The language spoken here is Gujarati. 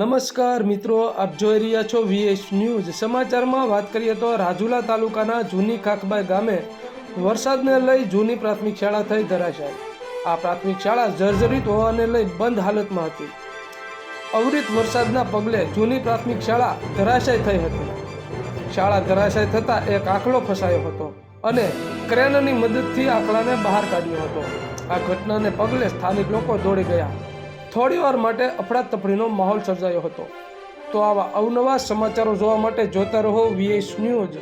નમસ્કાર મિત્રો, આપ જોઈ રહ્યા છો વીએસ ન્યૂઝ। સમાચારમાં વાત કરીએ તો રાજુલા તાલુકાના જૂની ખાખબાઈ ગામે વરસાદને લઈ જૂની પ્રાથમિક શાળા થઈ ધરાશાયી। આ પ્રાથમિક શાળા જર્જરિત હોવાને લઈ બંધ હાલતમાં હતી। અવિરત વરસાદના પગલે જૂની પ્રાથમિક શાળા ધરાશાયી થઈ હતી। શાળા ધરાશાયી થતાં એક આખલો ફસાયો હતો અને ક્રેનની મદદથી આખલાને બહાર કાઢ્યો હતો। આ ઘટનાને પગલે સ્થાનિક લોકો દોડી ગયા। થોડીવાર માટે અફડાતફડીનો માહોલ સર્જાયો હતો। તો આવા અવનવા સમાચારો જોવા માટે જોતા રહો વીએસ ન્યૂઝ।